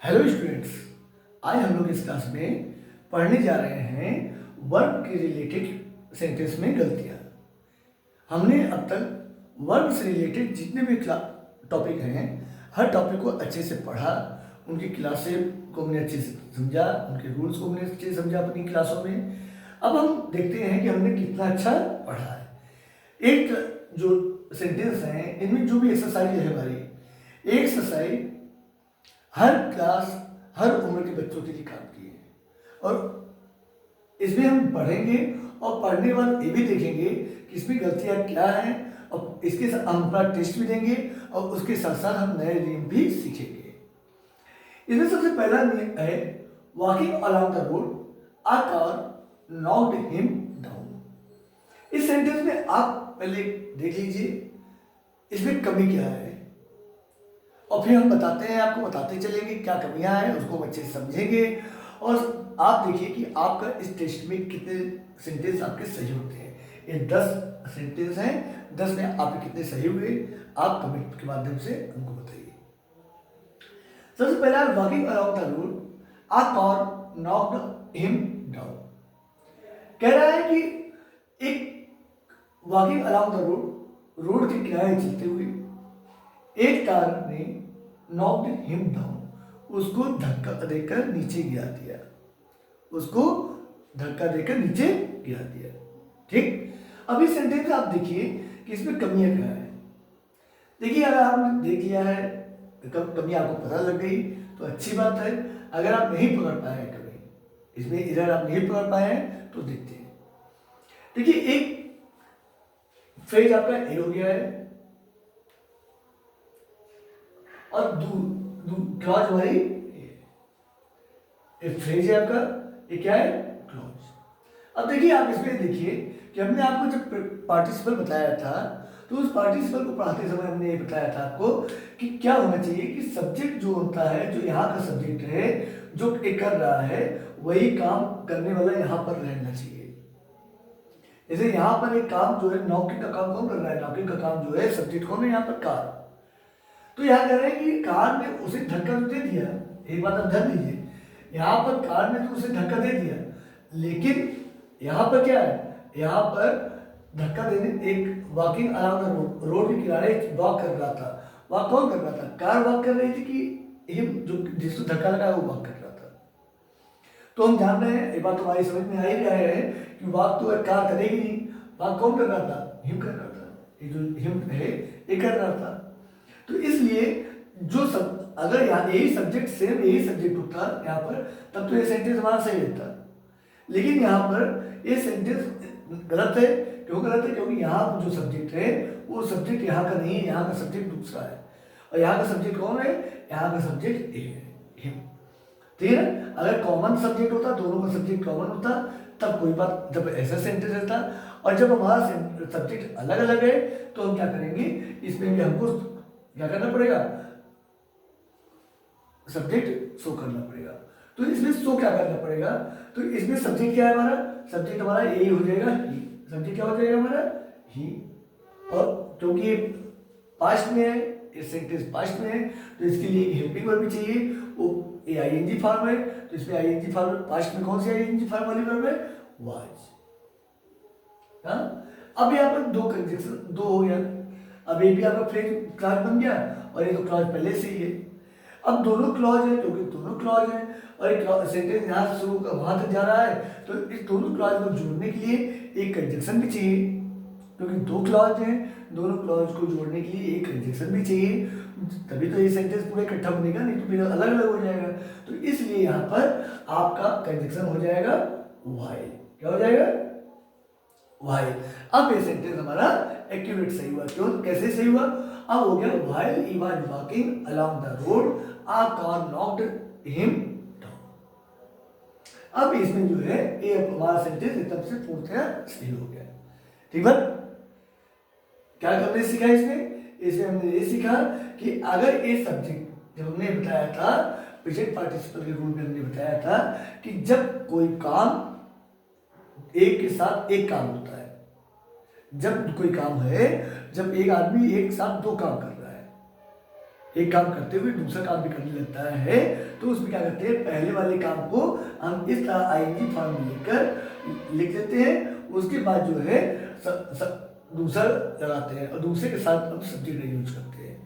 Hello students, आज हम लोग इस क्लास में पढ़ने जा रहे हैं वर्ब के रिलेटेड सेंटेंस में गलतियाँ। हमने अब तक वर्ब से रिलेटेड जितने भी टॉपिक हैं, हर टॉपिक को अच्छे से पढ़ा, उनकी क्लासेस को हमने अच्छे से समझा, उनके रूल्स को हमने अच्छे से समझा अपनी क्लासों में। अब हम देखते हैं कि हमने कितना अच्छा पढ़ा है। एक जो सेंटेंस हैं, इनमें जो भी एक्सरसाइज है हमारी, एक एक्सरसाइज हर क्लास, हर उम्र के बच्चों के लिए काम की है और इसमें हम पढ़ेंगे और पढ़ने बाद ये भी देखेंगे कि इसमें गलतियाँ क्या हैं और इसके साथ हम अपना टेस्ट भी देंगे और उसके साथ साथ हम नए नियम भी सीखेंगे। इसमें सबसे पहला नियम है walking along the road, a car knocked him down. इस सेंटेंस में आप पहले देख लीजिए इसमें कमी क्या है और फिर हम बताते हैं, आपको बताते चलेंगे क्या कमियां हैं, उसको अच्छे से समझेंगे और आप देखिए कि आपका इस टेस्ट में कितने सेंटेंस आपके सही होते हैं। ये 10 सेंटेंस हैं, 10 में आपके कितने सही हुए आप कमेंट के माध्यम से हमको बताइए। सबसे पहला walking around the road, a car knocked him down. कह रहा है कि एक walking around the road, road के किनारे चलते हुए एक कार ने नॉक्ड हिम डाउन, उसको धक्का देकर नीचे गिरा दिया, उसको धक्का देकर नीचे गिरा दिया। ठीक, अब इस सेंटेंस आप देखिए कि इसमें कमियां क्या है। देखिए, अगर आपने देख लिया है, कमी आपको पता लग गई तो अच्छी बात है। अगर आप नहीं पकड़ पाए हैं कभी, इसमें इधर आप नहीं पकड़ पाए हैं तो देखते हैं। देखिए, एक फ्रेज आपका ए हो गया है और क्लॉज हमारी एक फ्रेज है आपका, ये क्या है? क्लॉज। अब देखिए, आप इसमें देखिए कि हमने आपको जब पार्टिसिपल बताया था तो उस पार्टिसिपल को पढ़ाते समय हमने ये बताया था आपको कि क्या होना चाहिए कि सब्जेक्ट जो होता है, जो यहाँ का सब्जेक्ट है, जो एक कर रहा है, वही काम करने वाला यहाँ पर रहना चाहिए। जैसे यहाँ पर एक काम जो है, नौकरी का काम कौन कर रहा है? नौकरी का काम जो है, सब्जेक्ट कौन है यहाँ पर? कार। तो यहाँ कह रहे हैं कि कार ने उसे धक्का तो दे दिया, एक बात आप ध्यान दीजिए, यहाँ पर कार ने तो उसे धक्का दे दिया, लेकिन यहाँ पर क्या है? यहाँ पर धक्का देने एक walking around the road, road के किनारे वॉक कर रहा था। वॉक कौन कर रहा था? कार वॉक कर रही थी कि हिम जो जिसको धक्का लगा वो वॉक कर रहा था। तो हम जान रहे हैं, ये बात तुम्हारी समझ में आ ही रहा है कि वॉक तो कार करेगी नहीं, वॉक कौन कर रहा था? हिम कर रहा था। ये जो हिम है ये कर रहा था। तो इसलिए जो सब, अगर यहाँ यही सब्जेक्ट सेम यही सब्जेक्ट होता यहाँ पर, तब तो ये सेंटेंस हमारा सही रहता। लेकिन यहाँ पर ये सेंटेंस गलत है। क्यों गलत है? क्योंकि यहाँ जो सब्जेक्ट है वो सब्जेक्ट यहाँ का नहीं है, यहाँ का सब्जेक्ट दूसरा है। और यहाँ का सब्जेक्ट कौन है? यहाँ का सब्जेक्ट ए है, हिम। ठीक है, अगर कॉमन सब्जेक्ट होता, दोनों का सब्जेक्ट कॉमन होता, तब कोई बात, जब ऐसा सेंटेंस रहता। और जब हमारा सब्जेक्ट अलग अलग है तो हम क्या करेंगे, इसमें भी हमको क्या करना पड़ेगा? सब्जेक्ट शो करना पड़ेगा। तो इसमें शो क्या करना पड़ेगा? तो इसमें सब्जेक्ट क्या है हमारा? सब्जेक्ट हमारा ए हो जाएगा, ही। सब्जेक्ट क्या हो जाएगा हमारा? ही। और क्योंकि पास्ट में है, ये सेंटेंस पास्ट में है, तो इसके लिए हेल्पिंग वर्ब भी चाहिए। वो ए आईएनजी फॉर्म है, तो इसमें आईएनजी फॉर्म, पास्ट में कौन सी आईएनजी फॉर्म वाली वर्ब है? वाज। हाँ, अब यहाँ पर दो कंजक्शन, दो हो गया। अब ये भी आपका फ्रेज क्लॉज बन गया और ये तो क्लॉज पहले से ही है। अब दोनों क्लॉज है, क्योंकि दोनों क्लॉज है और एक सेंटेंस यहाँ से शुरू कर वहां तक जा रहा है, तो इस दोनों क्लॉज को जोड़ने के लिए एक कंजक्शन भी चाहिए। क्योंकि दो क्लॉज हैं, दोनों क्लॉज को जोड़ने के लिए एक कंजक्शन भी चाहिए, तभी तो ये सेंटेंस पूरा इकट्ठा बनेगा, नहीं तो फिर अलग अलग हो जाएगा। तो इसलिए यहाँ पर आपका कंजक्शन हो जाएगा व्हाइल। क्या हो जाएगा? व्हाइल। अब ये सेंटेंस हमारा एक्यूरेट सही हुआ। क्यों? कैसे सही हुआ? अब हो गया while he was walking along the road, a car knocked him down. अब इसमें जो है ये हमारा सेंटेंस एकदम से पूर्णतः सही हो गया। ठीक है, क्या हमने सीखा इसमें? इसमें हमने ये सीखा कि अगर ये सब्जेक्ट, जब हमने बताया था प्रेजेंट पार्टिसिपल के रूल में, हमने बताया था कि जब कोई काम एक के साथ एक काम होता है, जब कोई काम है, जब एक आदमी एक साथ दो काम कर रहा है, एक काम करते हुए दूसरा काम भी करने लगता है, तो उसमें क्या करते हैं, पहले वाले काम को हम इस तरह आईएनजी फॉर्म में लिखकर लिख देते हैं, उसके बाद जो है दूसरा लगाते हैं और दूसरे के साथ हम सब्जेक्ट यूज करते हैं।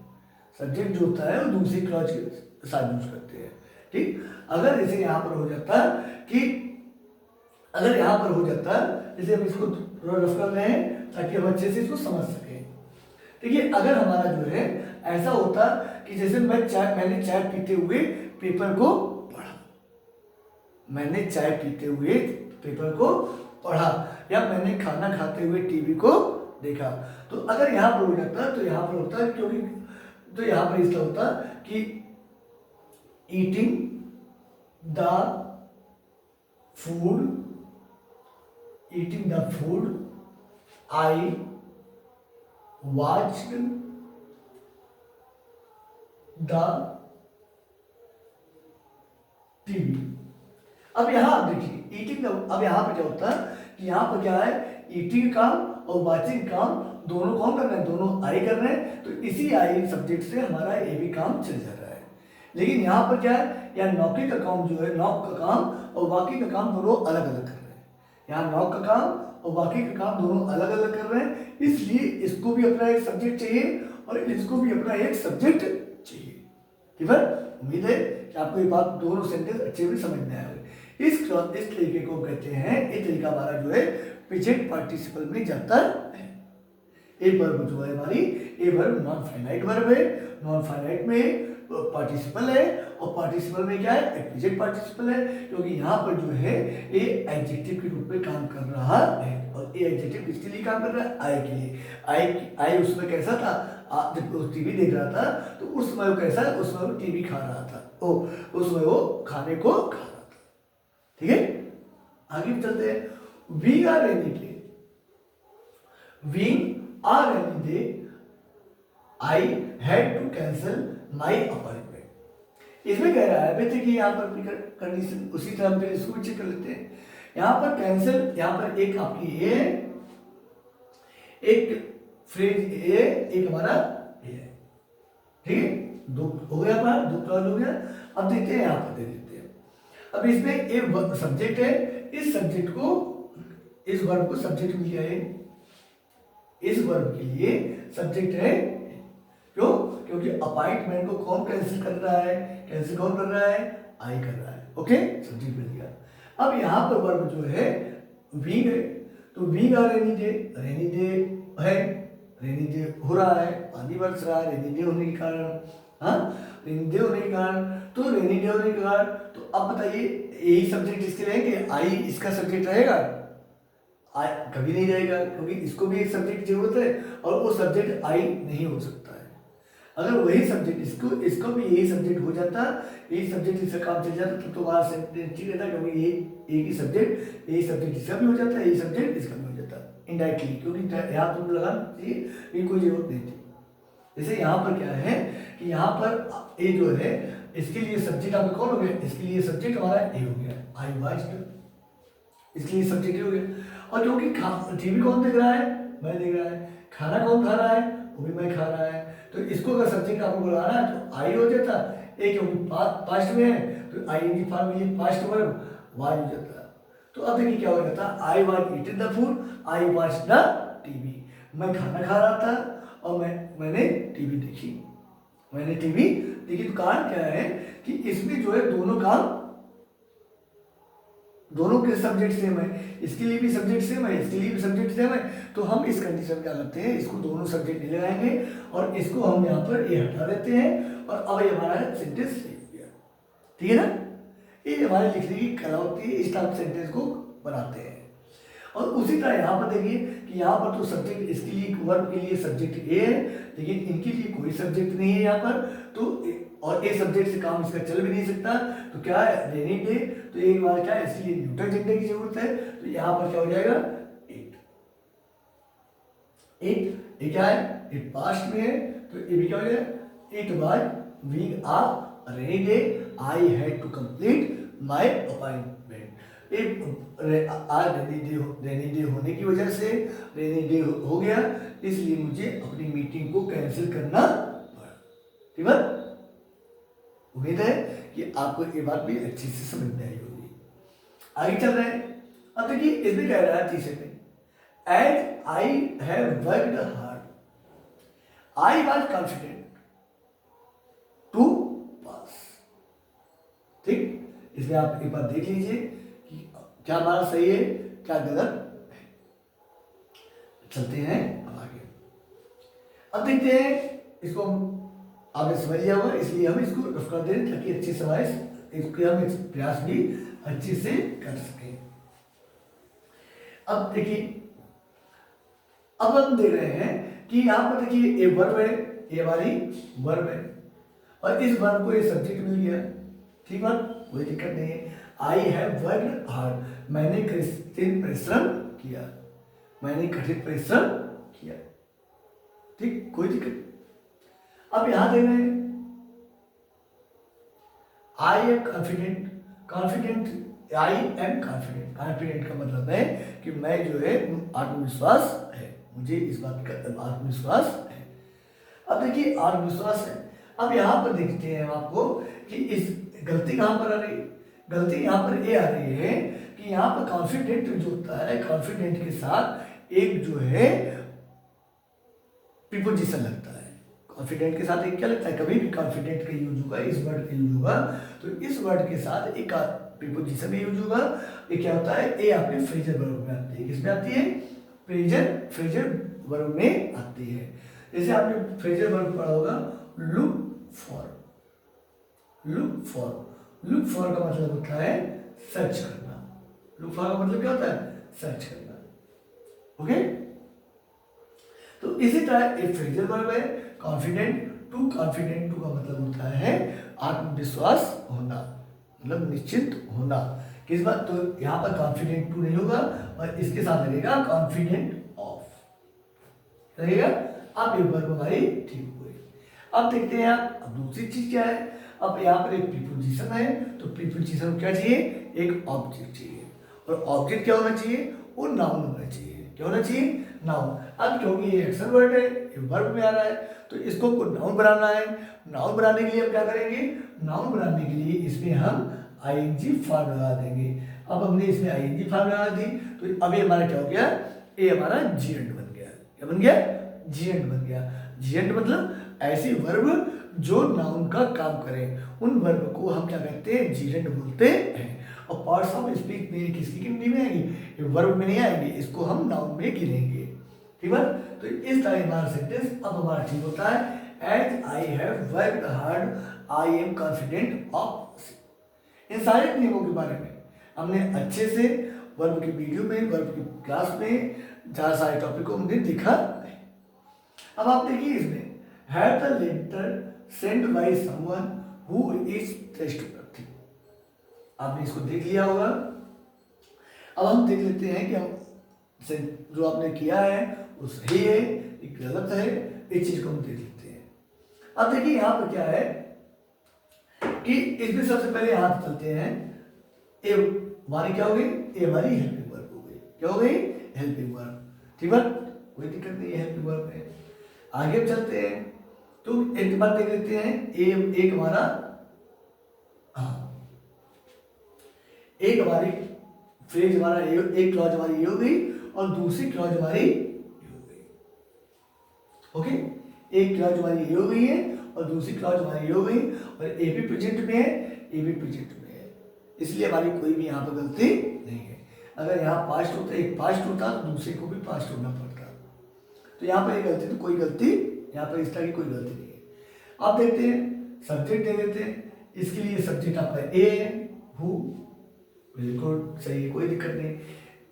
सब्जेक्ट जो होता है वो दूसरे क्लॉज के साथ यूज करते हैं। ठीक, अगर जैसे यहाँ पर हो जाता कि अगर यहाँ पर हो जाता, जैसे हम इसको थोड़ा रफ कर रहे हैं ताकि हम अच्छे से इसको समझ सकें। देखिए, अगर हमारा जो है ऐसा होता कि जैसे मैंने चाय पीते हुए पेपर को पढ़ा, मैंने चाय पीते हुए पेपर को पढ़ा, या मैंने खाना खाते हुए टीवी को देखा, तो अगर यहाँ पर हो जाता तो यहाँ पर होता, क्योंकि तो यहाँ पर इसका होता कि eating the food, eating the food I watched the TV. अब यहां आप देखिए ईटिंग, अब यहां पर क्या होता है कि यहां पर क्या है, ईटिंग काम और वाचिंग काम दोनों कौन कर रहे हैं, दोनों आई कर रहे हैं, तो इसी आई सब्जेक्ट से हमारा ये भी काम चल जा रहा है। लेकिन यहां पर क्या है, यहाँ नौकरी का काम जो है, नौक का काम और बाकी का काम दोनों अलग अलग कर रहे हैं। यहाँ नौक का काम और बाकी का काम दोनों अलग अलग कर रहे हैं, इसलिए इसको भी अपना एक सब्जेक्ट चाहिए और इसको भी अपना एक सब्जेक्ट चाहिए। ठीक है, उम्मीद है कि आपको ये बात, दोनों सेंटेंस अच्छे से समझ में आएंगे। इस तरीके को कहते हैं, ये तरीका हमारा जो है प्रेजेंट पार्टिसिपल में जाता है। एक वर्ब जो है हमारी, ये वर्ब नॉन फाइनाइट वर्ब है, नॉन फाइनाइट में पार्टिसिपल है और पार्टिसिपल में क्या है, प्रेजेंट पार्टिसिपल है, क्योंकि यहाँ पर जो है ये एडजेक्टिव के रूप में काम कर रहा है। और ये एडजेक्टिव किसके लिए काम कर रहा है, आई के लिए। आई उसमें कैसा था, जब वो टीवी देख रहा था तो उस समय वो कैसा, उस समय वो टीवी खा रहा था, उस समय वो खाने को खा रहा था। ठीक है, आगे चलते हैं। We are rainy day, we are rainy day I had to cancel my appointment. इसमें कह रहा है बेटे कि यहाँ पर कंडीशन उसी तरह हम इसको चेक कर लेते हैं। यहाँ पर कैंसिल, यहाँ पर एक आपकी ए, एक फ्रेज ए, एक हमारा ए है। ठीक है, दो हो गया हमारा, दो क्लॉज हो गया। अब देखते हैं, यहाँ पर दे देते हैं। अब इसमें एक सब्जेक्ट है, इस सब्जेक्ट को, इस वर्ब को सब्जेक्ट मिल गया है, इस वर्ब के लिए सब्जेक्ट है। क्यों, क्योंकि अपॉइंटमेंट को कौन कैंसिल कर रहा है, कैंसिल कौन कर रहा है, आई कर रहा है। ओके, सब्जेक्ट मिल गया। अब यहाँ पर वर्ब जो है वीग है, तो वीग आ रेनी डे, रेनी डे है, रेनी डे हो रहा है, पानी बरस रहा है रेनी डे होने के कारण। हाँ, रेनी डे होने के कारण, तो रेनी डे होने के कारण, तो अब बताइए यही सब्जेक्ट इसके लिए कि आई इसका सब्जेक्ट रहेगा, कभी नहीं रहेगा, क्योंकि इसको भी एक सब्जेक्ट की जरूरत है और वो सब्जेक्ट आई नहीं हो सकता है। अगर वही सब्जेक्ट इसको भी यही सब्जेक्ट हो जाता, यही सब्जेक्ट इसका काम चल जाता, तो तुम्हारा सेंटेंस ठीक रहता, क्योंकि ये एक ही सब्जेक्ट, यही सब्जेक्ट इसका भी हो जाता है, यही सब्जेक्ट इसका भी हो जाता है इनडायरेक्टली, क्योंकि यहाँ तुम लगा चाहिए कोई जरूरत नहीं थी। जैसे यहाँ पर क्या है कि यहाँ पर ए जो है, इसके लिए सब्जेक्ट आपका कौन हो गया, इसके लिए सब्जेक्ट हमारा ए हो गया, आई वाच्ड, इसके लिए सब्जेक्ट हो गया। और क्योंकि टीवी कौन देख रहा है, मैं देख रहा है, खाना कौन खा रहा है, वो भी मैं खा रहा है, तो इसको अगर सब्जेक्ट आपको बुलाना है तो आई हो जाता, एक क्योंकि पास्ट में है तो आईएनजी फॉर्म में पास्ट वर्ब वाज हो जाता। तो अब देखिए क्या हो जाता, I was eating the food, I watched the TV, मैं खाना खा रहा था और मैंने टीवी देखी, मैंने टीवी देखी। तो कारण क्या है कि इसमें जो है दोनों काम, दोनों के सब्जेक्ट सेम है, इसके लिए भी सब्जेक्ट सेम है, इसके लिए भी सब्जेक्ट सेम है, तो हम इस कंडीशन में क्या करते हैं, इसको दोनों सब्जेक्ट नहीं लगाएंगे और इसको हम यहाँ पर ये हटा देते हैं और अब ये हमारा सेंटेंस सही हो गया। ठीक है ना, ये हमारे लिखने की कला होती है, इस टाइप सेंटेंस को बनाते हैं। और उसी तरह यहाँ पर देखिए कि यहाँ पर तो सब्जेक्ट, इसके लिए वर्ब के लिए सब्जेक्ट ए है, लेकिन इनके लिए कोई सब्जेक्ट नहीं है यहाँ पर, तो और ए सब्जेक्ट से काम इसका चल भी नहीं सकता, तो क्या है रेनी डे, तो एक बार क्या है इसके लिए न्यूट्रल जेंडर की जरूरत है, तो यहाँ पर क्या हो जाएगा इट, इट, ये क्या है, इट पास्ट में है, तो ये भी क्या हो जाएगा, it was being a rainy day, I had to complete my appointment. आज रेनी डे होने की वजह से रेनी डे हो गया, इसलिए मुझे अपनी मीटिंग को कैंसिल करना पड़ा। ठीक है। उम्मीद है कि आपको ये बात भी अच्छी से समझ में आई होगी। आगे चल रहे हैं। अब देखिए इसमें कह रहा है तीसरे में, as I have worked hard, I was confident to pass. ठीक, इसमें आप एक बार देख लीजिए कि क्या हमारा सही है क्या गलत है। चलते हैं अब आगे। अब देखते हैं इसको, आपने समझ लिया होगा इसलिए हम इसको रफ कर दे रहे ताकि अच्छी समझ इसके हम इस प्रयास भी अच्छे से कर सकें। अब देखिए, अब हम देख रहे हैं कि यहाँ पर देखिए ये वर्ब है, ये हमारी वर्ब है और इस वर्ब को ये सब्जेक्ट मिल गया। ठीक बात, कोई दिक्कत नहीं है। आई हैव वर्कड हार्ड, मैंने कठिन परिश्रम किया, मैंने कठिन परिश्रम किया। ठीक, कोई दिक्कत। अब यहां देख रहे हैं आई am confident, confident I am confident, confident का मतलब है कि मैं जो है आत्मविश्वास है, मुझे इस बात का आत्मविश्वास है। अब देखिए आत्मविश्वास है। अब यहाँ पर देखते हैं हम आपको कि इस गलती कहाँ पर आ रही है। गलती यहाँ पर ये आ रही है कि यहाँ पर कॉन्फिडेंट जो होता है, कॉन्फिडेंट के साथ एक जो है प्रीपोजिशन लगता है। कॉन्फिडेंट के साथ एक क्या लगता है, कभी भी कॉन्फिडेंट का यूज होगा, इस वर्ड का यूज होगा तो इस वर्ड के साथ एक प्रीपोजिशन भी यूज होगा। ये क्या होता है, ये आपके फ्रेजल वर्ब में आती है। किसमें आती है, फ्रेजल वर्ब में आती है। जैसे आपने फ्रेजल वर्ब पढ़ा होगा, look for, look for, look for का मतलब होता है सर्च करना। लुक फॉर का मतलब क्या होता है, सर्च करना। ओके, तो इसी तरह एक फ्रेजल वर्ब है कॉन्फिडेंट टू, कॉन्फिडेंट टू का मतलब होता है आत्मविश्वास होना, मतलब निश्चिंत होना। किस बात, तो यहाँ पर कॉन्फिडेंट टू नहीं होगा और इसके साथ लगेगा कॉन्फिडेंट ऑफ रहेगा। अब ये वर्ब हमारी ठीक हुई। अब देखते हैं अब दूसरी चीज क्या है। अब यहाँ पर एक प्रीपोजिशन है, तो प्रीपोजिशन क्या चाहिए, एक ऑब्जेक्ट चाहिए और ऑब्जेक्ट क्या होना चाहिए, वो नाउन होना चाहिए। क्या होना चाहिए, नाउन। अब क्योंकि ये एक्शन वर्ड है, ये वर्ब में आ रहा है तो इसको नाउन बनाना है। नाउन बनाने के लिए हम क्या करेंगे, नाउन बनाने के लिए इसमें हम आईएनजी फॉर्म लगा देंगे। अब हमने इसमें आईएनजी फॉर्म लगा दी तो अब ये हमारा क्या हो गया, ये हमारा जीएंड बन गया। क्या बन गया, जीएंड बन गया। जीएंड मतलब ऐसी वर्ब जो नाउन का काम करें, उन वर्ब को हम क्या कहते हैं, जीएंड बोलते हैं। और पार्ट्स ऑफ स्पीच में किसकी गिनती में आएगी, ये वर्ब में नहीं आएगी, इसको हम नाउन में गिनेंगे। ठीक है, तो इस तरह हमारा सेंटेंस अब हमारा ठीक होता है। As I have worked hard, I am confident of. इन सारे नियमों के बारे में हमने अच्छे से वर्ब की वीडियो में, वर्ब की क्लास में जहाँ सारे टॉपिक को हमने देखा है। अब आप देखिए इसमें have the letter send by someone who is trustworthy, आपने इसको देख लिया होगा। अब हम देख लेते हैं कि हम जो आपने किया है वो सही है गलत है, इस चीज को हम देख लेते हैं। अब देखिए यहाँ पर क्या है कि इसमें सबसे पहले हाथ चलते हैं, ए हमारी क्या हो गई, ए हमारी हेल्पिंग वर्ब हो गई। क्या हो गई, हेल्पिंग वर्ब। ठीक है, कोई दिक्कत नहीं है हेल्पिंग वर्ब में। आगे चलते हैं तो एक बार देख लेते हैं, एक हमारा, हाँ, एक हमारी फ्रेज हमारा एक क्लॉज हमारी ये हो गई और दूसरी क्लॉज हमारी ये हो गई। ओके, एक क्लॉज हमारी ये हो गई है और दूसरी क्लॉज हमारी ये हो गई और ए भी प्रेजेंट में है, ए भी प्रेजेंट में है, इसलिए हमारी कोई भी यहाँ पर गलती नहीं है। अगर यहाँ पास्ट होता, एक पास्ट होता तो दूसरे को भी पास्ट होना पड़ता, तो यहाँ पर एक गलती, तो कोई गलती यहाँ पर इस तरह की कोई गलती नहीं है। आप देखते हैं सब्जेक्ट दे देते हैं, इसके लिए सब्जेक्ट आपका ए है, हु, बिल्कुल सही है, कोई दिक्कत नहीं।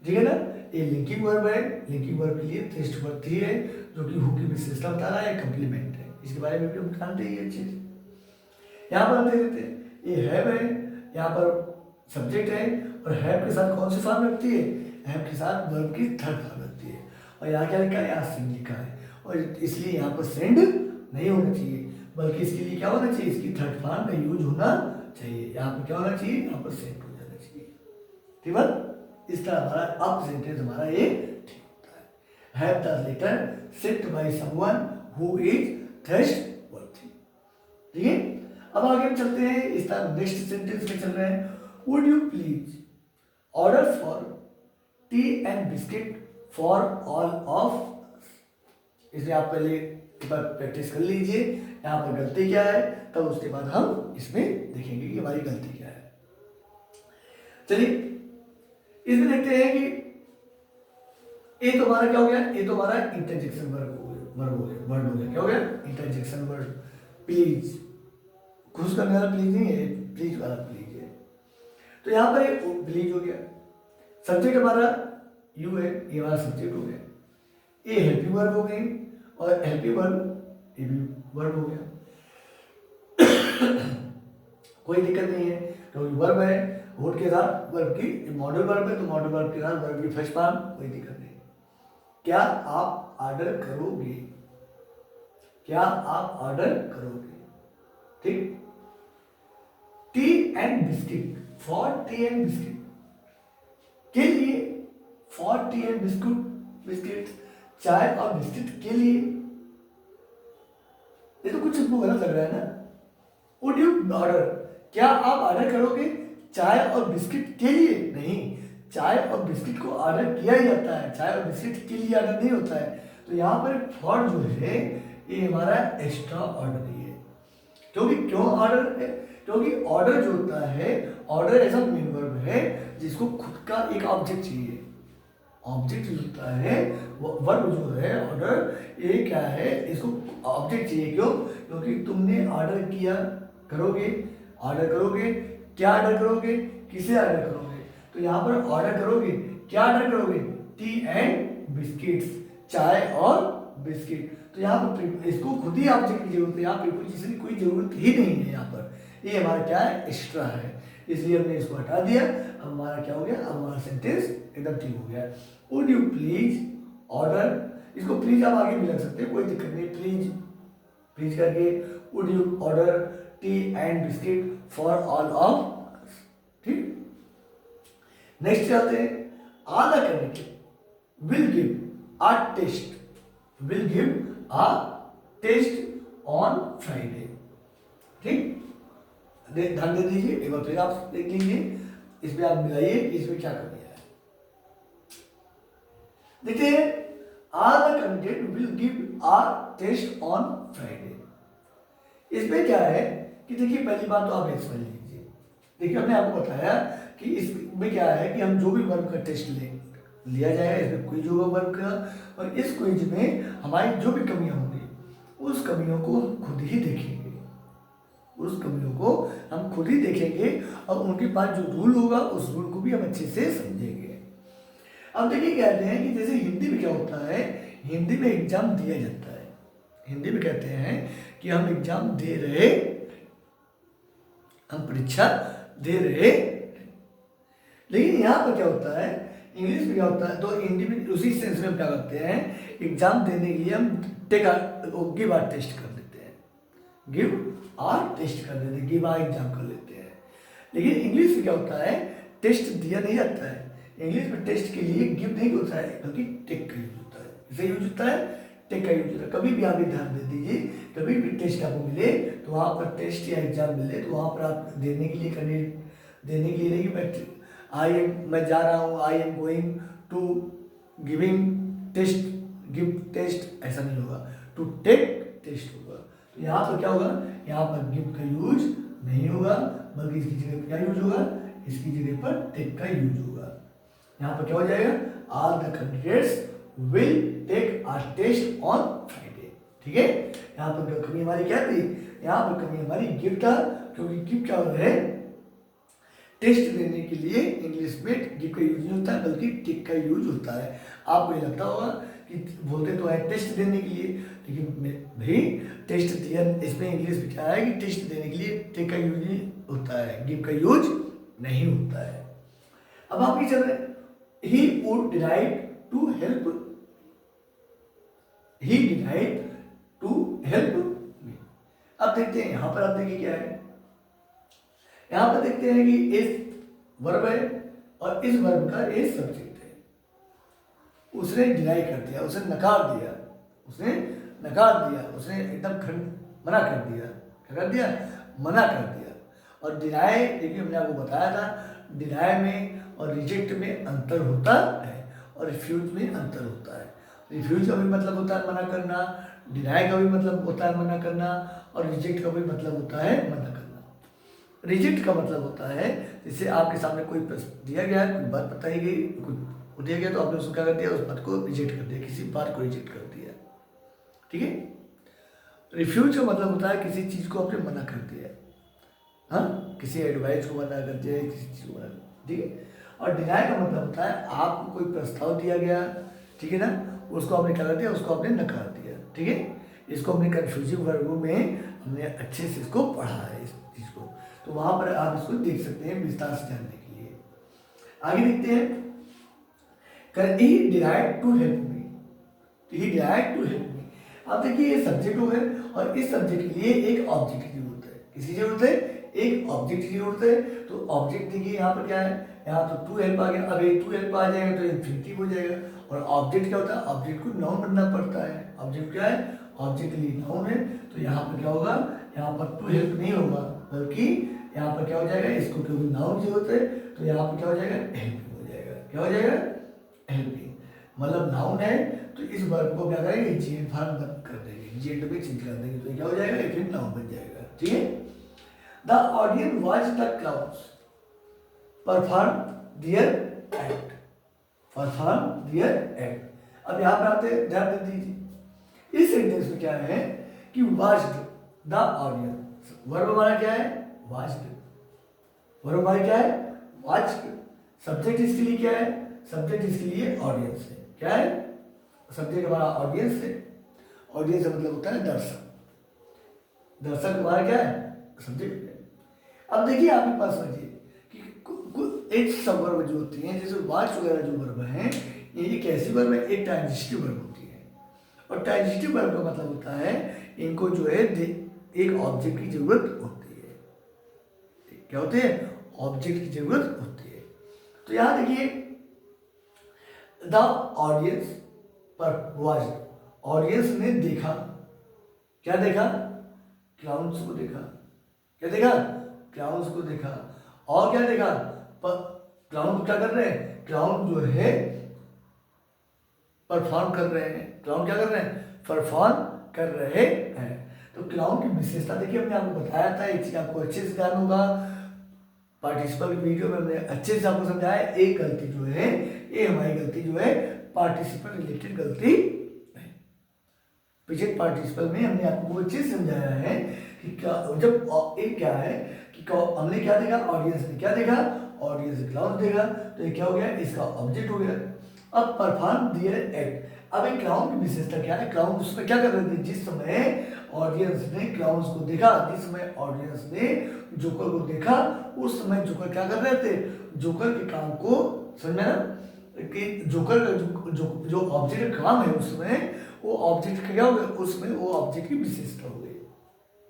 ठीक है ना, ये लिंकिंग वर्ब है, लिंकिंग वर्ब के लिए ट्रस्टवर्थी है जो कि हु की विशेषता बता रहा है, कंप्लीमेंट है, इसके बारे में भी हम जानते हैं ये चीज। यहाँ पर हम देख देते हैं ये हैव है, यहाँ पर सब्जेक्ट है और हैव के साथ कौन सी फॉर्म लगती है, हैव के साथ वर्ब की थर्ड फॉर्म लगती है। और यहाँ क्या लिखा है, यहाँ सेंड लिखा है और इसलिए यहाँ पर सेंड नहीं होना चाहिए, बल्कि इसके लिए क्या होना चाहिए, इसकी थर्ड फॉर्म का यूज होना चाहिए। यहाँ पर क्या होना चाहिए, यहाँ पर सेंड हो जाना चाहिए। ठीक है, इस तरह हमारा अब सेंटेंस हमारा ये ठीक होता है। Have the letter sent by someone who is trustworthy. ठीक है, अब आगे हम चलते हैं, इस तरह नेक्स्ट सेंटेंस में चल रहे हैं। Would you please order for T and biscuit for all of. इसे आप पहले एक बार प्रैक्टिस कर लीजिए, यहाँ पर गलती क्या है, तब उसके बाद हम इसमें देखेंगे कि हमारी गलती क्या है। चलिए इसमें देखते हैं कि ये तो हमारा क्या हो गया, ये तो हमारा इंटरजेक्शन वर्ब हो गया, क्या हो गया, इंटरजेक्शन वर्ब। प्लीज, खुश करने वाला प्लीज नहीं है, प्लीज वाला प्लीज है। तो यहाँ पर प्लीज हो गया, सब्जेक्ट हमारा यू है, ये हमारा सब्जेक्ट हो गया, ये हेल्पिंग वर्ब हो गई, और हेल्पिंग वर्ब ये भी वर्ब हो गया। कोई दिक्कत नहीं है, क्योंकि वर्ब है, वुड के साथ वर्ब की मॉडल वर्ब है, तो मॉडल वर्ब के साथ वर्ब की फर्स्ट फॉर्म, कोई दिक्कत नहीं। क्या आप ऑर्डर करोगे, क्या आप ऑर्डर करोगे, ठीक। T and biscuit, for T and biscuit के लिए, फॉर टी एंड बिस्किट चाय और बिस्किट के लिए। ये तो कुछ हमको गलत लग रहा है ना। वुड यू ऑर्डर, क्या आप ऑर्डर करोगे चाय और बिस्किट के लिए, नहीं, चाय और बिस्किट को ऑर्डर किया ही जाता है, चाय और बिस्किट के लिए ऑर्डर नहीं होता है। तो यहाँ पर फॉर जो है ये हमारा एक्स्ट्रा ऑर्डर ही है। क्योंकि क्यों ऑर्डर है, क्योंकि ऑर्डर जो होता है, ऑर्डर ऐसा मेन वर्ब है जिसको खुद का एक ऑब्जेक्ट चाहिए। ऑब्जेक्ट जो होता है वो वर्ब जो है ऑर्डर, ये क्या है, इसको ऑब्जेक्ट चाहिए। क्यों, क्योंकि तुमने ऑर्डर किया, करोगे, ऑर्डर करोगे, क्या ऑर्डर करोगे, किसे ऑर्डर करोगे। तो यहाँ पर ऑर्डर करोगे, क्या ऑर्डर करोगे, टी एंड बिस्किट्स, चाय और बिस्किट। तो यहाँ पर इसको खुद ही ऑब्जेक्ट की जरूरत है, यहाँ प्रीपोजिशन की कोई जरूरत ही नहीं है। यहाँ पर ये हमारा क्या है, एक्स्ट्रा है, इसलिए हमने इसको हटा दिया। हमारा क्या हो गया, हमारा सेंटेंस एकदम ठीक हो गया। वुड यू प्लीज ऑर्डर, इसको प्लीज आप आगे भी लग सकते हैं, कोई दिक्कत नहीं, प्लीज प्लीज करके would you order tea and biscuit for all of, ठीक। नेक्स्ट चलते हैं, all the candidate will give a test, will give a test on Friday, ठीक। ध्यान दे दीजिए, एक बार फिर आप देख लीजिए, इसमें आप मिलाइए इसमें क्या कर दिया है। देखिए, all the candidate will give a test on Friday. इसमें क्या है कि देखिए, पहली बात तो आप समझ लीजिए। देखिए, हमने आपको बताया कि इसमें क्या है कि हम जो भी वर्ब का टेस्ट लिया जाएगा, इसमें क्विज होगा वर्ब का, और इस क्विज में हमारी जो भी कमियां होंगी उस कमियों को खुद ही देखेंगे, उस कमियों को हम खुद ही देखेंगे, और उनके पास जो रूल होगा उस रूल को भी हम अच्छे से समझेंगे। अब देखिए, कहते हैं कि जैसे हिंदी में क्या होता है, हिंदी में एग्जाम दिया जाता है, हिंदी में कहते हैं कि हम एग्जाम दे रहे, हम परीक्षा दे रहे। लेकिन यहाँ पर क्या होता है, इंग्लिश में क्या होता है, तो हिंदी में उसी सेंस में हम क्या करते हैं, एग्जाम देने के लिए हम गिव आर टेस्ट कर देते हैं, गिव आर टेस्ट कर देते हैं, गिव आर एग्जाम कर लेते हैं। लेकिन इंग्लिश में क्या होता है, टेस्ट दिया नहीं जाता है, इंग्लिश में टेस्ट के लिए गिव नहीं होता है, बल्कि टेक का यूज होता है। इसे यूज होता है, टेक का यूज होता है। कभी भी आप ध्यान दे दीजिए, कभी भी टेस्ट आपको मिले तो वहाँ पर टेस्ट या एग्जाम मिले तो वहाँ पर आप देने के लिए देने के लिए नहीं कि मैं जा रहा हूँ, I am going to giving test, give test, ऐसा नहीं होगा, टू टेक टेस्ट होगा। तो यहाँ पर क्या होगा, यहाँ पर गिव का यूज नहीं होगा, बल्कि इसकी जगह क्या यूज होगा, इसकी जगह पर टेक का यूज होगा। यहाँ पर क्या हो जाएगा, all the candidates will take a test on Friday, ठीक है। यहाँ पर कमी हमारी क्या थी, यहाँ पर कमी हमारी गिव था, क्योंकि गिव क्या है, टेस्ट देने के लिए इंग्लिश में गिव का यूज नहीं होता है, बल्कि टेक का यूज होता है। आपको ये लगता होगा कि बोलते तो है टेस्ट देने के लिए, लेकिन भाई टेस्ट दिया, इसमें इंग्लिश में क्या है कि टेस्ट देने के लिए टेक का यूज होता है, गिव का यूज नहीं होता है। अब आप ये चल रहे, he would decide to help, he decide to help me। अब देखते हैं, यहां पर आप देखिए क्या है, यहां पर देखते हैं कि इस वर्ब है और इस वर्ब का इस सब्जेक्ट है। उसने डिनाई कर दिया, उसने नकार दिया, उसने नकार दिया, उसने एकदम मना कर दिया, क्या कर दिया, मना कर दिया। और डिनाई, देखिए हमने आपको बताया था डिनाई में और रिजेक्ट में अंतर होता है और रिफ्यूज में अंतर होता है। रिफ्यूज का भी मतलब होता है मना करना, डिनाई का भी मतलब होता है मना करना, और रिजेक्ट का भी मतलब होता है मना करना। रिजेक्ट का मतलब होता है जैसे आपके सामने कोई प्रश्न दिया गया है, कोई बात बताई गई, कुछ दिया गया तो आपने उसको क्या कर दिया, उस बात को रिजेक्ट कर दिया, किसी बात को रिजेक्ट कर दिया, ठीक है। रिफ्यूज का मतलब होता है किसी चीज़ को आपने मना कर दिया, हाँ, किसी एडवाइस को मना कर दिया, किसी चीज़ को मना कर दिया, ठीक है। और डिनाई का मतलब होता है आपको कोई प्रस्ताव दिया गया, ठीक है ना, उसको आपने क्या कर दिया, उसको आपने नकार दिया, ठीक है। इसको हमने कन्फ्यूजिव वर्गों में हमने अच्छे से इसको पढ़ा है इस चीज़ को, तो वहाँ पर आप इसको देख सकते हैं विस्तार से जानने के लिए। आगे देखते हैं, he deride to help me, he deride to help me. अब देखिए ये सब्जेक्ट हो गए और इस सब्जेक्ट के लिए एक ऑब्जेक्ट की जरूरत है, किसकी जरूरत है, एक ऑब्जेक्ट की जरूरत है। तो ऑब्जेक्ट देखिए यहाँ पर क्या है, यहाँ तो टू हेल्प आ गया, अब एक टू हेल्प आ जाएगा तो इन्फिनिटिव हो जाएगा। और ऑब्जेक्ट क्या होता है, ऑब्जेक्ट को नाउन बनना पड़ता है। ऑब्जेक्ट क्या है, ऑब्जेक्ट के लिए नाउन है, तो यहाँ पर क्या होगा, यहाँ पर टू हेल्प नहीं होगा, बल्कि यहाँ पर क्या हो जाएगा, इसको क्योंकि नाउन की जरूरत है तो यहाँ पर क्या हो जाएगा, हेल्पिंग हो जाएगा। क्या हो जाएगा, हेल्पिंग, मतलब नाउन है तो इस वर्ब को क्या करेंगे, जेड फॉर्म कर देंगे, जेड में चेंज कर देंगे, तो क्या हो जाएगा, फिर नाउन बन जाएगा, ठीक है। The audience watch the clouds perform their act, perform their act. अब यहाँ पे आते हैं, ध्यान दे दीजिए, इस सेंटेंस में क्या है कि वॉच्ड द ऑडियंस, वर्ब हमारा क्या है, वॉच्ड, वर्ब हमारा क्या है, वॉच्ड। सब्जेक्ट इसके लिए क्या है, सब्जेक्ट इसके लिए ऑडियंस है, क्या है, सब्जेक्ट हमारा ऑडियंस है, ऑडियंस का मतलब होता है दर्शक, दर्शक हमारा क्या है, सब्जेक्ट है। अब देखिए आपके पास समझिए कि एक सब वर्ब जो होती हैं, जैसे वॉच वगैरह जो वर्ब हैं, ये एक ऐसी वर्ब है, एक ट्रांजिटिव वर्ब होती है। और ट्रांजिटिव वर्ब का मतलब होता है इनको जो है एक ऑब्जेक्ट की जरूरत होती है, क्या होते हैं, ऑब्जेक्ट की जरूरत होती है। तो यहाँ देखिए द ऑडियंस पर वॉच, ऑडियंस ने देखा, क्या देखा, क्लाउन्स को देखा, क्या देखा, क्लाउन्स को देखा। और क्या देखा, क्लाउन क्या कर रहे हैं, क्लाउन जो है परफॉर्म कर रहे हैं, क्लाउन क्या कर रहे हैं, परफॉर्म कर रहे हैं। तो क्लाउन की विशेषता देखिए हमने आपको बताया था, एक चीज आपको अच्छे से ध्यान होगा, पार्टिसिपल वीडियो में हमने अच्छे से आपको समझाया, एक गलती जो है, ये हमारी गलती जो है पार्टिसिपल रिलेटेड गलती है। प्रेजेंट पार्टिसिपल में हमने आपको अच्छे से समझाया है कि क्या, जब एक क्या है कि हमने क्या देखा, ऑडियंस ने क्या देखा, ऑडियंस ने क्लाउन देखा, तो ये क्या हो गया, इसका ऑब्जेक्ट हो गया। अब परफॉर्म दियर एक्ट, अब एक क्लाउन की विशेषता क्या है, क्लाउन उसमें क्या कर रहे थे, जिस समय ऑडियंस ने क्लाउन्स को देखा, जिस समय ऑडियंस ने जोकर को देखा, उस समय जोकर क्या कर रहे थे, जोकर के काम को समझ में ना, कि जोकर का जो ऑब्जेक्ट का काम है उसमें, वो ऑब्जेक्ट क्या हो गया, उसमें वो ऑब्जेक्ट की विशेषता हो गई,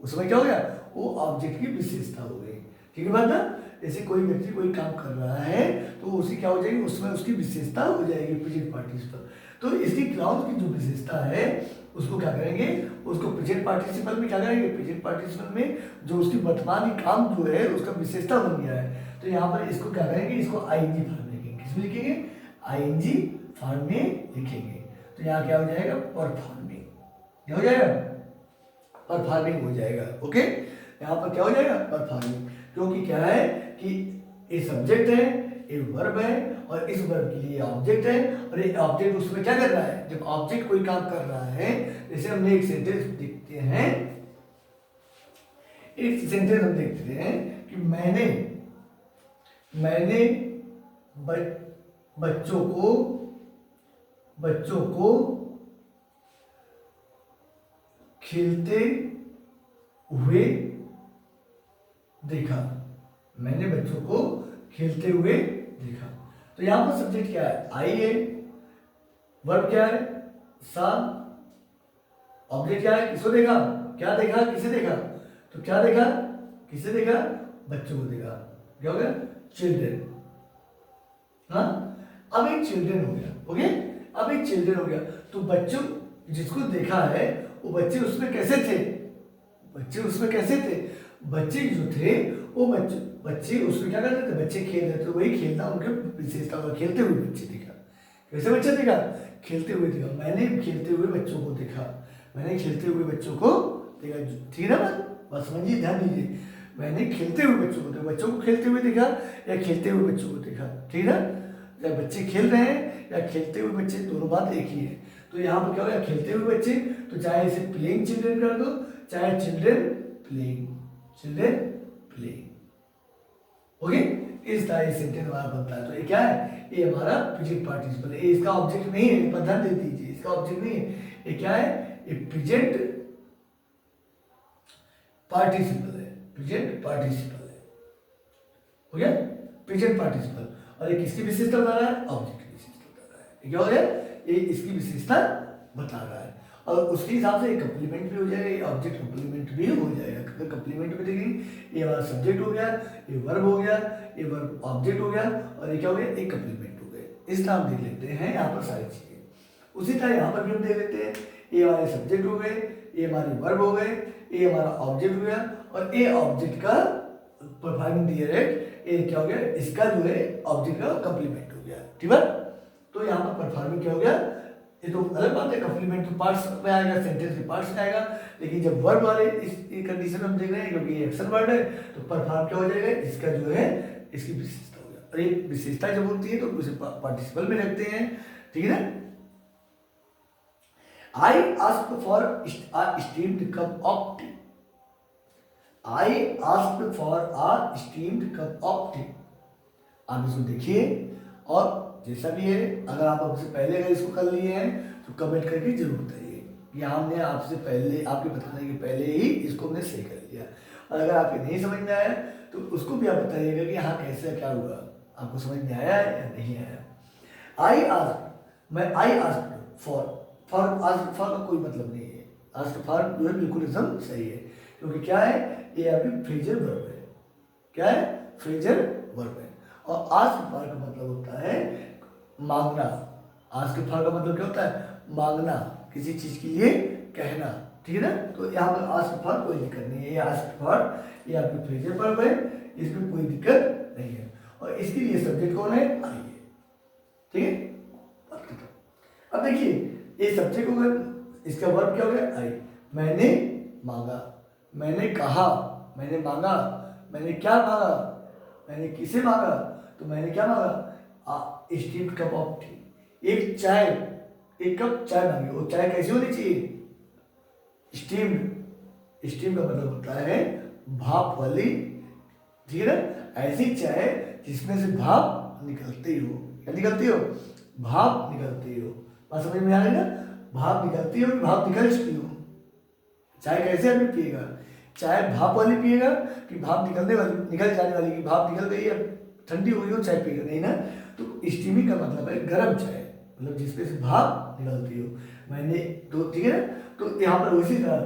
उसमें क्या हो गया, वो ऑब्जेक्ट की विशेषता हो गई, ठीक है बात ना। जैसे कोई व्यक्ति कोई काम कर रहा है तो उसी क्या हो जाएगी, उसमें उसकी विशेषता हो जाएगी प्रेजेंट पार्टिसिपल। तो इसकी क्लाउन की जो विशेषता है उसको क्या करेंगे, उसको प्रेजेंट पार्टिसिपल में क्या करेंगे, प्रेजेंट पार्टिसिपल में जो उसकी वर्तमान काम जो है उसका विशेषता बन गया है, तो यहाँ पर इसको क्या करेंगे, इसको आईएनजी फॉर्म लिखेंगे, किसमें लिखेंगे, आईएनजी फॉर्म में लिखेंगे। तो यहाँ क्या हो जाएगा, परफॉर्मिंग, क्या हो जाएगा, परफॉर्मिंग हो जाएगा, ओके। यहाँ पर क्या हो जाएगा, परफॉर्मिंग, क्योंकि क्या है कि ये सब्जेक्ट है, ये वर्ब है, और इस वर्ब के लिए ऑब्जेक्ट है, और ये ऑब्जेक्ट उसमें क्या कर रहा है, जब ऑब्जेक्ट कोई काम कर रहा है, जैसे हमने एक सेंटेंस देखते हैं, एक सेंटेंस हम देखते हैं कि मैंने बच्चों को खेलते हुए देखा, मैंने बच्चों को खेलते हुए देखा। तो यहां पर सब्जेक्ट क्या है, आई है, वर्ब क्या है, सा, ऑब्जेक्ट क्या है, किसको देखा, क्या देखा, किसे देखा, तो क्या देखा, किसे देखा, बच्चों को देखा, क्या हो गया, चिल्ड्रन। हाँ, अब एक चिल्ड्रन हो गया, ओके, अब एक चिल्ड्रन हो गया, तो बच्चों जिसको देखा है वो बच्चे उसमें कैसे थे, बच्चे उसमें कैसे थे, बच्चे जो थे वो बच्चे उसमें क्या करते थे, बच्चे खेल रहे थे, वही खेलना उनके विशेषता होगा। खेलते हुए बच्चे देखा, कैसे बच्चे देखा, खेलते हुए देखा। मैंने खेलते हुए बच्चों को देखा, मैंने खेलते हुए बच्चों को देखा। ठीक है ना, बस समझिए, ध्यान दीजिए। मैंने खेलते हुए बच्चों को देखा, बच्चों को खेलते हुए देखा या खेलते हुए बच्चों को देखा। ठीक है ना, या बच्चे खेल रहे हैं या खेलते हुए बच्चे, दोनों बात एक ही है। तो यहाँ पर क्या होगा, खेलते हुए बच्चे, तो चाहे इसे प्लेइंग चिल्ड्रेन कर दो, चाहे children playing, children playing. Okay, इस तरह सेंटेंस हमारा बनता है। तो ये क्या है, ये हमारा प्रेजेंट पार्टिसिपल है। ये इसका ऑब्जेक्ट नहीं है, पर ध्यान दे दीजिए, इसका ऑब्जेक्ट नहीं है। ये क्या है, ये प्रेजेंट पार्टिसिपल है, प्रेजेंट पार्टिसिपल है। हो गया, प्रेजेंट पार्टिसिपल। और ये किसकी विशेषता बता रहा है, ऑब्जेक्ट की विशेषता बता रहा है। ये क्या हो गया, ये इसकी विशेषता बता रहा है। और उसके हिसाब से कंप्लीमेंट भी हो जाएगा, ये ऑब्जेक्ट कंप्लीमेंट भी हो जाएगा। अगर कंप्लीमेंट में देखेंगे, ये हमारा सब्जेक्ट हो गया, ये वर्ब हो गया, ये वर्ब ऑब्जेक्ट हो गया, और ये क्या हो गया, एक कंप्लीमेंट हो गया। इस तरह हम देख लेते हैं यहाँ पर सारी चीजें। उसी तरह यहाँ पर भी हम देख लेते हैं, ये हमारे सब्जेक्ट हो गए, ये हमारे वर्ब हो गए, ये हमारा ऑब्जेक्ट हो गया, और ये ऑब्जेक्ट का परफॉर्मिंग डायरेक्ट, ये क्या हो गया, इसका जो है ऑब्जेक्ट का कंप्लीमेंट हो गया। ठीक है, तो यहाँ पर परफॉर्मिंग क्या हो गया, ये तो अलग बात है, कंप्लीमेंट तो पार्ट्स में आएगा, सेंटेंस के पार्ट्स में आएगा। लेकिन जब वर्ब वाले इस कंडीशन में हम देख रहे हैं, क्योंकि ये एक्शन वर्ड है, तो परफॉर्म क्या हो जाएगा, इसका जो है इसकी विशेषता हो जाएगा। और ये विशेषता जब होती है तो उसे पार्टिसिपल में रखते हैं। ठीक है ना, I asked for a steamed cup of T, I asked for a steamed cup of T. आप इसको देखिए, और जैसा भी है, अगर आप हमसे पहले अगर इसको कर लिए हैं तो कमेंट करके जरूर बताइए कि हमने आपसे पहले, आपके बताने के पहले ही इसको हमने सही कर लिया। और अगर आपके नहीं समझ में आया तो उसको भी आप बताइएगा कि हाँ कैसे क्या हुआ, आपको समझ में आया या नहीं आया। आई आस्क्ड, मैं I asked for, asked for का कोई मतलब नहीं है। आस्क्ड फॉर जो है बिल्कुल एकदम सही है, क्योंकि क्या है, ये आपकी फ्रेजल वर्ब है। क्या है, फ्रेजल वर्ब है। और आस्क फॉर का मतलब होता है मांगना। आस्क फॉर का मतलब क्या होता है, मांगना, किसी चीज के लिए कहना। ठीक है ना, तो यहाँ पर आस्क फॉर कोई दिक्कत नहीं है। ये आस्क फॉर, ये आपकी फ्रेजल वर्ब है, इसमें कोई दिक्कत नहीं है। और इसके लिए सब्जेक्ट कौन है, आई है। ठीक है, अब देखिए, ये सब्जेक्ट हो गया, इसका वर्ब क्या हो गया, आई। मैंने मांगा, मैंने कहा, मैंने मांगा, मैंने क्या मांगा, मैंने किसे मांगा, तो मैंने क्या मांगा, स्टीम्ड कप ऑफ टी, एक चाय, एक कप चाय मांगी। वो चाय कैसी होनी चाहिए, स्टीम्ड। स्टीम का मतलब होता है भाप वाली। ठीक है ना, ऐसी चाय जिसमें से भाप निकलती हो, क्या निकलती हो, भाप निकलती हो। बात समझ में आ रही ना, भाप निकलती हो, भाप निकल चुकी हो। चाय कैसे आदमी पिएगा, चाय भाप वाली पिएगा कि भाप निकलने वाली, निकल जाने वाली, की भाप निकल गई है, ठंडी हो गई हो, चाय पिएगा, नहीं ना। तो स्टीमिंग का मतलब है गर्म चाय, मतलब जिसमें से भाप निकलती हो। मैंने तो, ठीक है ना, तो यहाँ पर उसी तरह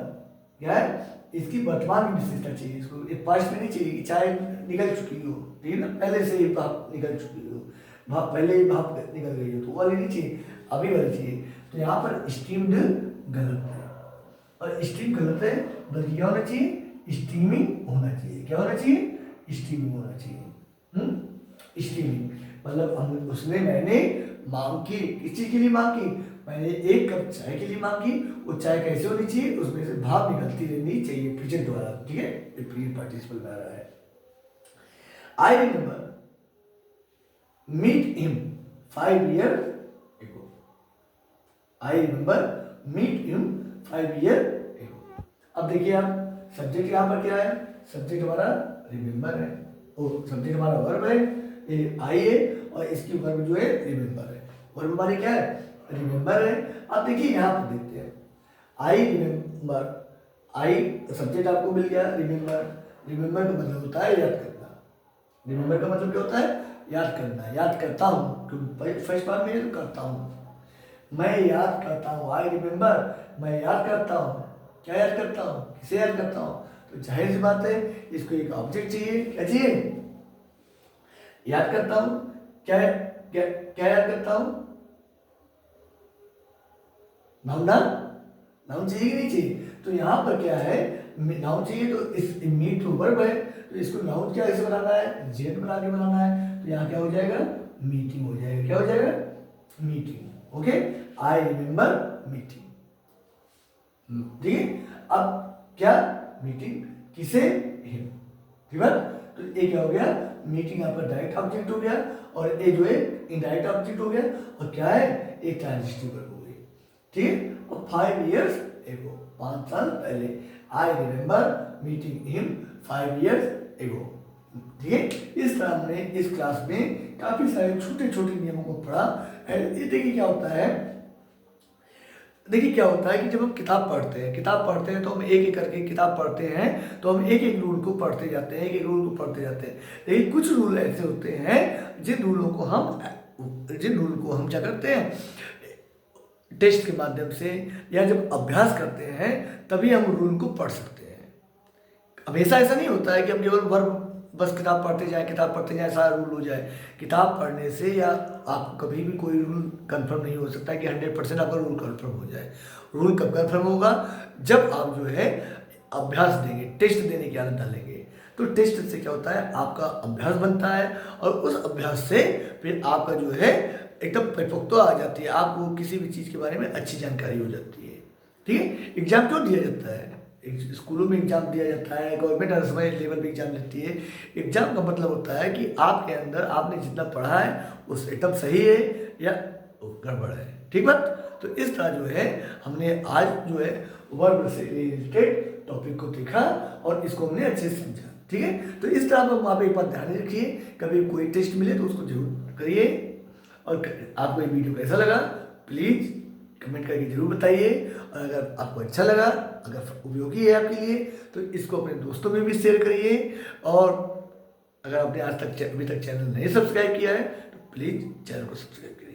क्या है, इसकी वर्तमान की विशेषता चाहिए, इसको एक पास्ट में नहीं चाहिए कि चाय निकल चुकी हो। ठीक है ना, पहले से ही भाप निकल चुकी हो, भाप पहले ही भाप निकल गई हो, तो वाली नहीं चाहिए, अभी वाली चाहिए। तो यहाँ पर स्टीम्ड गलत है, और स्टीम गलत है, बल्कि क्या होना चाहिए, स्टीमिंग होना चाहिए। क्या होना चाहिए, स्टीमिंग होना चाहिए। स्टीमिंग मतलब हम, उसने, मैंने मांग की, किस चीज के लिए मांग की, मैंने एक कप चाय के लिए मांग की। वो चाय कैसे होनी चाहिए, उसमें से भाप निकलती रहनी चाहिए, प्रेजेंट द्वारा। ठीक है, ये प्रेजेंट पार्टिसिपल में आ रहा है। I remember meet him 5 years ago, I remember meet him 5 years ago। अब देखिए आप, सब्जेक्ट यहाँ पर क्या है, सब्जेक्ट हमारा रिमेंबर है, और सब्जेक्ट हमारा वर्ब है, ये आई है, और इसकी वर्ब जो है रिमेंबर है। वर्ब हमारी क्या है, रिमेंबर है। अब देखिए यहाँ पर देखते हैं, आई रिमेंबर, आई सब्जेक्ट आपको मिल गया, रिमेंबर। रिमेंबर का मतलब होता है याद करना। रिमेंबर का मतलब क्या होता है, याद करना, याद करता हूँ, क्योंकि फर्स्ट बार में करता हूँ, मैं याद करता हूँ। आई रिमेंबर, मैं याद करता हूँ। क्या याद करता हूँ, किसे याद करता हूँ, तो जाहिर सी बात है इसको एक ऑब्जेक्ट चाहिए। क्या चाहिए, याद करता हूँ। क्या क्या क्या याद करता हूँ, भावना, नाउन चाहिए कि नहीं चाहिए? तो यहाँ पर क्या है, नाउन चाहिए तो इस मीट तो वर्ब है, तो इसको नाउन क्या ऐसे बनाना है, जेड बना के बनाना है। तो यहाँ क्या हो जाएगा, मीटिंग हो जाएगा। क्या हो जाएगा, meeting. Okay, I remember meeting. ठीक है, अब क्या, मीटिंग किसे, हिम। ठीक है, तो ये क्या हो गया, मीटिंग आपका डायरेक्ट ऑब्जेक्ट हो गया और ये जो है इनडायरेक्ट ऑब्जेक्ट हो गया, और क्या है, एक ट्रांजिटिव वर्ब हो गई। ठीक है, और 5 years ago, 5 साल पहले, I remember meeting him 5 years ago। ठीक है, इस तरह हमने इस क्लास में काफी सारे छोटे छोटे नियमों को पढ़ा। एंड ये देखिए क्या होता है, देखिए क्या होता है कि जब हम किताब पढ़ते हैं तो हम एक एक करके किताब पढ़ते हैं, तो हम एक एक रूल को पढ़ते जाते हैं, एक एक रूल को पढ़ते जाते हैं। लेकिन कुछ रूल ऐसे होते हैं जिन रूल को हम क्या करते हैं, टेस्ट के माध्यम से या जब अभ्यास करते हैं तभी हम रूल को पढ़ सकते हैं। हमेशा ऐसा नहीं होता है कि हम केवल वर्ब बस किताब पढ़ते जाएं सारा रूल हो जाए। किताब पढ़ने से या आप कभी भी कोई रूल कंफर्म नहीं हो सकता कि 100% आपका रूल कंफर्म हो जाए। रूल कब कंफर्म होगा, जब आप जो है अभ्यास देंगे, टेस्ट देने की आदत डालेंगे। तो टेस्ट से क्या होता है, आपका अभ्यास बनता है और उस अभ्यास से फिर आपका जो है एकदम परिपक्वता आ जाती है, आपको किसी भी चीज़ के बारे में अच्छी जानकारी हो जाती है। ठीक है, एग्जाम क्यों दिया जाता है, स्कूलों में एग्जाम दिया जाता है, गवर्नमेंट हर समय लेवल पे एग्जाम लेती है। एग्जाम का मतलब होता है कि आपके अंदर आपने जितना पढ़ा है उस एकदम सही है या गड़बड़ है। ठीक बात, तो इस तरह जो है हमने आज जो है वर्ब से रिलेटेड टॉपिक को देखा और इसको हमने अच्छे से समझा। ठीक है, तो इस तरह आप वहाँ पे एक बात ध्यान रखिए, कभी कोई टेस्ट मिले तो उसको जरूर करिए। और आपको ये वीडियो कैसा लगा प्लीज़ कमेंट करके जरूर बताइए, और अगर आपको अच्छा लगा, अगर उपयोगी है आपके लिए, तो इसको अपने दोस्तों में भी शेयर करिए। और अगर आपने आज तक अभी तक चैनल नहीं सब्सक्राइब किया है तो प्लीज़ चैनल को सब्सक्राइब करिए।